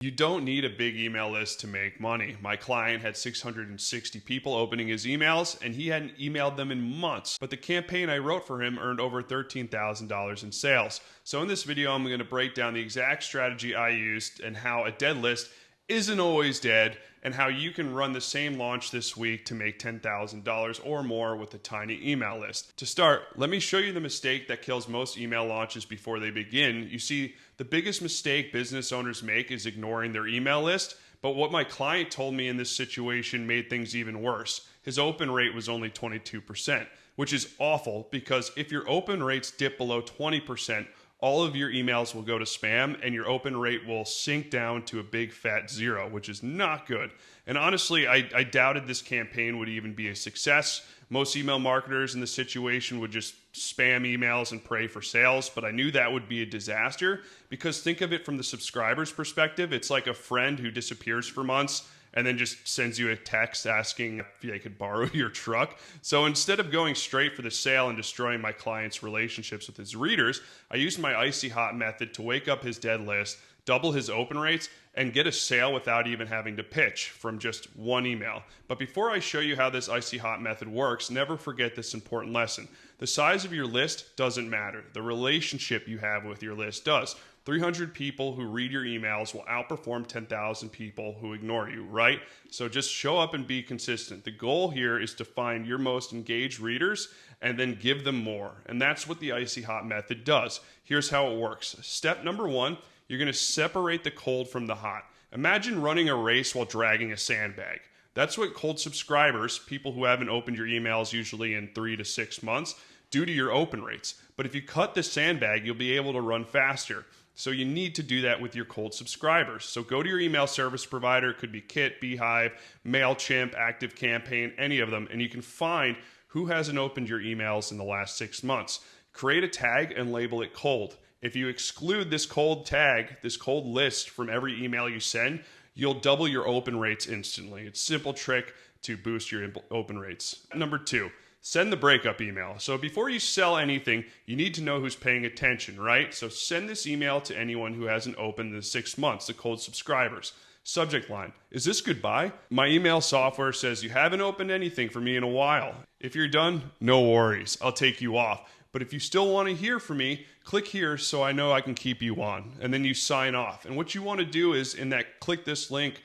You don't need a big email list to make money. My client had 660 people opening his emails, and he hadn't emailed them in months. But the campaign I wrote for him earned over $13,000 in sales. So in this video, I'm going to break down the exact strategy I used and how a dead list isn't always dead, and how you can run the same launch this week to make $10,000 or more with a tiny email list. To start, let me show you the mistake that kills most email launches before they begin. You see, the biggest mistake business owners make is ignoring their email list, but what my client told me in this situation made things even worse. His open rate was only 22%, which is awful because if your open rates dip below 20%, all of your emails will go to spam and your open rate will sink down to a big fat zero, which is not good. And honestly, I doubted this campaign would even be a success. Most email marketers in this situation would just spam emails and pray for sales, but I knew that would be a disaster because think of it from the subscriber's perspective. It's like a friend who disappears for months and then just sends you a text asking if they could borrow your truck. So instead of going straight for the sale and destroying my client's relationships with his readers, I used my icy hot method to wake up his dead list, double his open rates, and get a sale without even having to pitch from just one email. But before I show you how this icy hot method works, never forget this important lesson. The size of your list doesn't matter. The relationship you have with your list does. 300 people who read your emails will outperform 10,000 people who ignore you, right? So just show up and be consistent. The goal here is to find your most engaged readers and then give them more. And that's what the icy hot method does. Here's how it works. Step number one, you're going to separate the cold from the hot. Imagine running a race while dragging a sandbag. That's what cold subscribers, people who haven't opened your emails usually in 3 to 6 months, do to your open rates. But if you cut the sandbag, you'll be able to run faster. So you need to do that with your cold subscribers. So go to your email service provider. It could be Kit, Beehive, MailChimp, ActiveCampaign, any of them. And you can find who hasn't opened your emails in the last 6 months. Create a tag and label it cold. If you exclude this cold tag, this cold list from every email you send, you'll double your open rates instantly. It's a simple trick to boost your open rates. Number two, send the breakup email. So before you sell anything, you need to know who's paying attention, right? So send this email to anyone who hasn't opened in 6 months, the cold subscribers. Subject line, is this goodbye? My email software says you haven't opened anything for me in a while. If you're done, no worries, I'll take you off. But if you still want to hear from me, click here so I know I can keep you on. And then you sign off. And what you want to do is in that click this link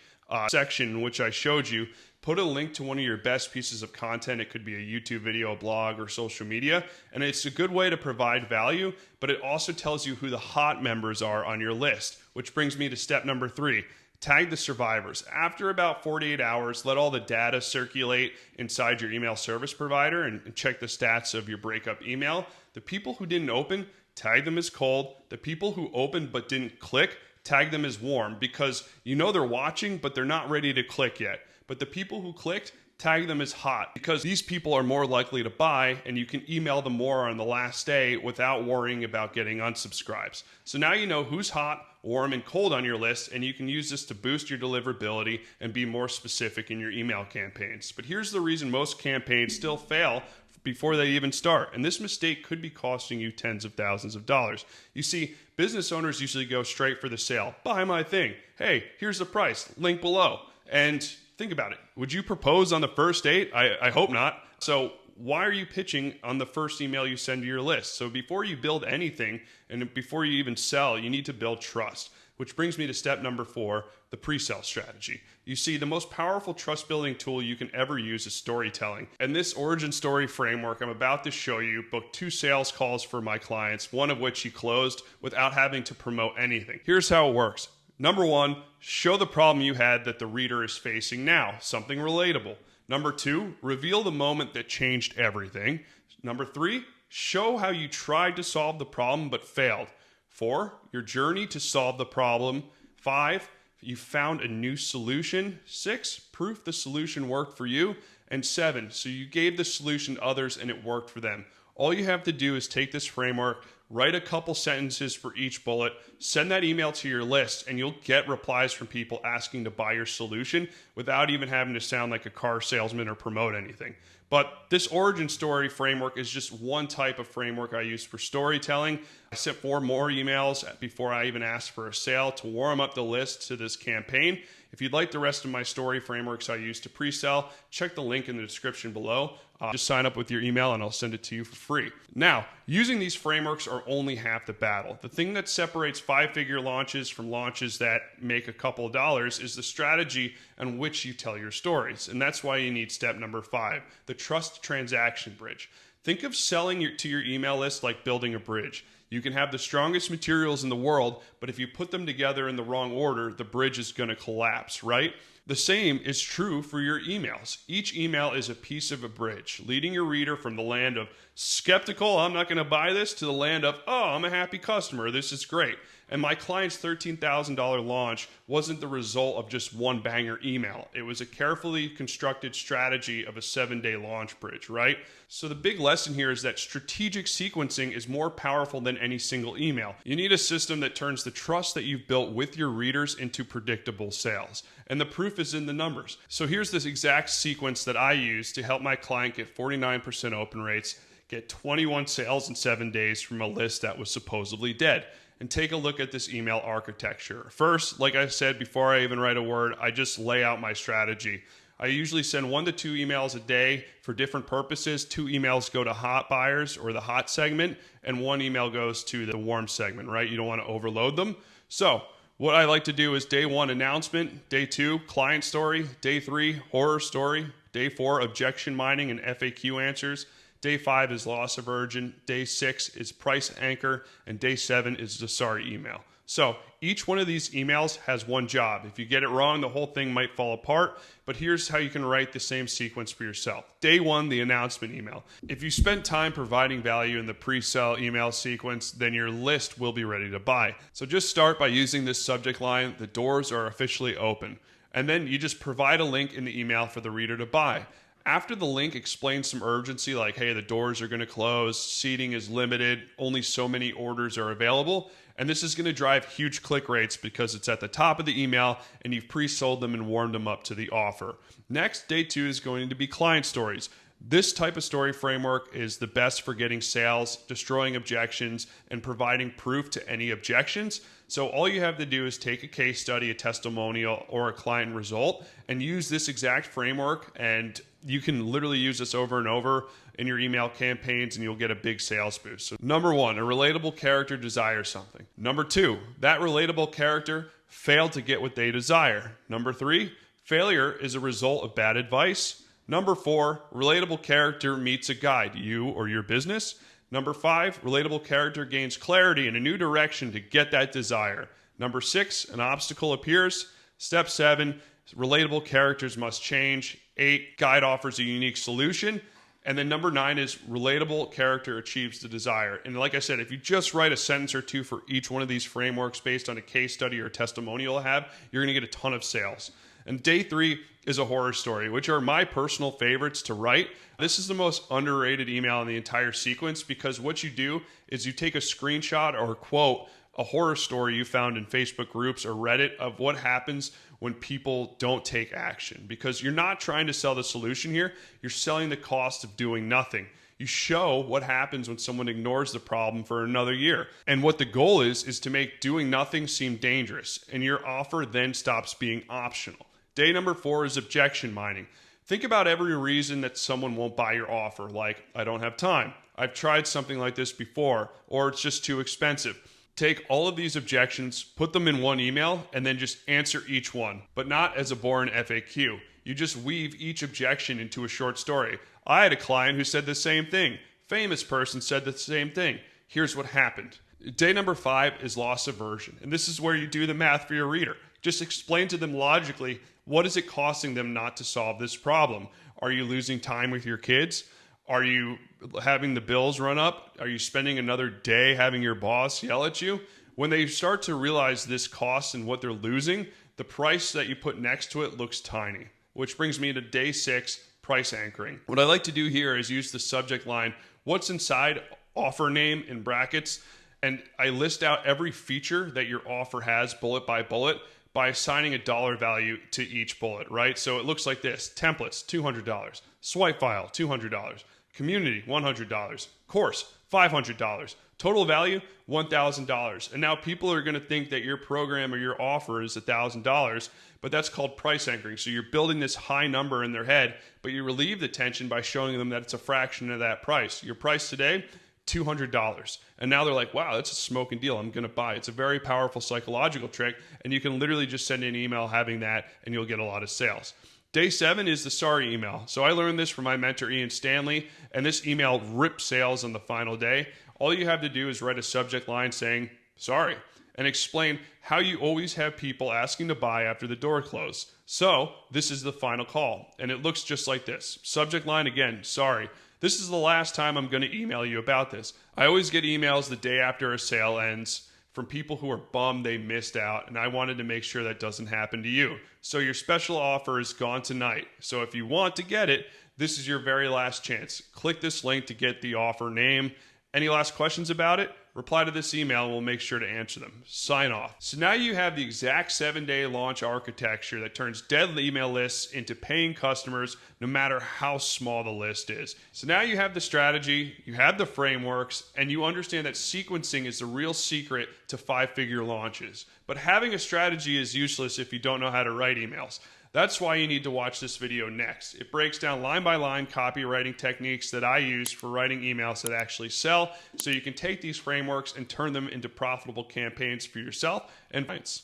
section in which I showed you, put a link to one of your best pieces of content. It could be a YouTube video, a blog, or social media. And it's a good way to provide value, but it also tells you who the hot members are on your list, which brings me to step number 3. Tag the survivors. After about 48 hours, let all the data circulate inside your email service provider and check the stats of your breakup email. The people who didn't open, tag them as cold. The people who opened but didn't click, tag them as warm because you know they're watching, but they're not ready to click yet. But the people who clicked, tag them as hot because these people are more likely to buy and you can email them more on the last day without worrying about getting unsubscribes. So now you know who's hot, warm, and cold on your list, and you can use this to boost your deliverability and be more specific in your email campaigns. But here's the reason most campaigns still fail before they even start. And this mistake could be costing you tens of thousands of dollars. You see, business owners usually go straight for the sale. Buy my thing. Hey, here's the price. Link below. And think about it. Would you propose on the first date? I hope not. So why are you pitching on the first email you send to your list? So before you build anything and before you even sell, you need to build trust. Which brings me to step number 4, the pre-sale strategy. You see, the most powerful trust-building tool you can ever use is storytelling. And this origin story framework I'm about to show you booked 2 sales calls for my clients, one of which he closed without having to promote anything. Here's how it works. Number 1, show the problem you had that the reader is facing now, something relatable. Number 2, reveal the moment that changed everything. Number 3, show how you tried to solve the problem but failed. 4, your journey to solve the problem. 5, you found a new solution. 6, proof the solution worked for you. And 7, so you gave the solution to others and it worked for them. All you have to do is take this framework, write a couple sentences for each bullet, send that email to your list, and you'll get replies from people asking to buy your solution without even having to sound like a car salesman or promote anything. But this origin story framework is just one type of framework I use for storytelling. I sent 4 more emails before I even asked for a sale to warm up the list to this campaign. If you'd like the rest of my story frameworks I use to pre-sell, check the link in the description below. Just sign up with your email and I'll send it to you for free. Now, using these frameworks are only half the battle. The thing that separates 5-figure launches from launches that make a couple of dollars is the strategy on which you tell your stories. And that's why you need step number 5, the trust transaction bridge. Think of selling to your email list like building a bridge. You can have the strongest materials in the world, but if you put them together in the wrong order, the bridge is going to collapse, right? The same is true for your emails. Each email is a piece of a bridge, leading your reader from the land of skeptical, I'm not going to buy this, to the land of, oh, I'm a happy customer, this is great. And my client's $13,000 launch wasn't the result of just one banger email. It was a carefully constructed strategy of a 7-day launch bridge, right? So the big lesson here is that strategic sequencing is more powerful than any single email. You need a system that turns the trust that you've built with your readers into predictable sales. And the proof is in the numbers. So here's this exact sequence that I use to help my client get 49% open rates, get 21 sales in 7 days from a list that was supposedly dead. And take a look at this email architecture. First, like I said, before I even write a word, I just lay out my strategy. I usually send 1 to 2 emails a day for different purposes. 2 emails go to hot buyers or the hot segment, and 1 email goes to the warm segment, right? You don't want to overload them. So what I like to do is day 1, announcement. Day 2, client story. Day 3, horror story. Day 4, objection mining and FAQ answers. Day 5 is loss aversion. Day 6 is price anchor. And day 7 is the sorry email. So each one of these emails has one job. If you get it wrong, the whole thing might fall apart. But here's how you can write the same sequence for yourself. Day 1, the announcement email. If you spend time providing value in the pre-sale email sequence, then your list will be ready to buy. So just start by using this subject line, the doors are officially open. And then you just provide a link in the email for the reader to buy. After the link explains some urgency, like, hey, the doors are going to close, seating is limited, only so many orders are available, and this is going to drive huge click rates because it's at the top of the email and you've pre-sold them and warmed them up to the offer. Next, day 2 is going to be client stories. This type of story framework is the best for getting sales, destroying objections, and providing proof to any objections. So all you have to do is take a case study, a testimonial, or a client result, and use this exact framework, and you can literally use this over and over in your email campaigns and you'll get a big sales boost. So number 1, a relatable character desires something. Number 2, that relatable character failed to get what they desire. Number 3, failure is a result of bad advice. Number 4, relatable character meets a guide, you or your business. Number 5, relatable character gains clarity and a new direction to get that desire. Number 6, an obstacle appears. Step 7, relatable characters must change. 8, guide offers a unique solution. And then number 9 is relatable character achieves the desire. And like I said, if you just write a sentence or 2 for each one of these frameworks based on a case study or testimonial I have, you're going to get a ton of sales. And day 3 is a horror story, which are my personal favorites to write. This is the most underrated email in the entire sequence because what you do is you take a screenshot or quote a horror story you found in Facebook groups or Reddit of what happens when people don't take action. Because you're not trying to sell the solution here, you're selling the cost of doing nothing. You show what happens when someone ignores the problem for another year. And what the goal is to make doing nothing seem dangerous, and your offer then stops being optional. Day number 4 is objection mining. Think about every reason that someone won't buy your offer, like, I don't have time, I've tried something like this before, or it's just too expensive. Take all of these objections, put them in one email, and then just answer each one, but not as a boring FAQ. You just weave each objection into a short story. I had a client who said the same thing. Famous person said the same thing. Here's what happened. Day number 5 is loss aversion, and this is where you do the math for your reader. Just explain to them logically, what is it costing them not to solve this problem? Are you losing time with your kids? Are you having the bills run up? Are you spending another day having your boss yell at you? When they start to realize this cost and what they're losing, the price that you put next to it looks tiny. Which brings me to day 6, price anchoring. What I like to do here is use the subject line, what's inside, offer name in brackets, and I list out every feature that your offer has bullet by assigning a dollar value to each bullet, right? So it looks like this: templates, $200, Swipe file, $200. Community, $100. Course, $500. Total value, $1,000. And now people are going to think that your program or your offer is $1,000, but that's called price anchoring. So you're building this high number in their head, but you relieve the tension by showing them that it's a fraction of that price. Your price today, $200. And now they're like, wow, that's a smoking deal. I'm going to buy. It's a very powerful psychological trick, and you can literally just send an email having that, and you'll get a lot of sales. Day 7 is the sorry email. So I learned this from my mentor, Ian Stanley, and this email ripped sales on the final day. All you have to do is write a subject line saying, sorry, and explain how you always have people asking to buy after the door closes. So this is the final call, and it looks just like this. Subject line again, sorry. This is the last time I'm going to email you about this. I always get emails the day after a sale ends from people who are bummed they missed out, and I wanted to make sure that doesn't happen to you. So your special offer is gone tonight. So if you want to get it, this is your very last chance. Click this link to get the offer name. Any last questions about it? Reply to this email and we'll make sure to answer them. Sign off. So now you have the exact 7-day launch architecture that turns dead email lists into paying customers no matter how small the list is. So now you have the strategy, you have the frameworks, and you understand that sequencing is the real secret to 5-figure launches. But having a strategy is useless if you don't know how to write emails. That's why you need to watch this video next. It breaks down line by line copywriting techniques that I use for writing emails that actually sell, so you can take these frameworks and turn them into profitable campaigns for yourself and clients.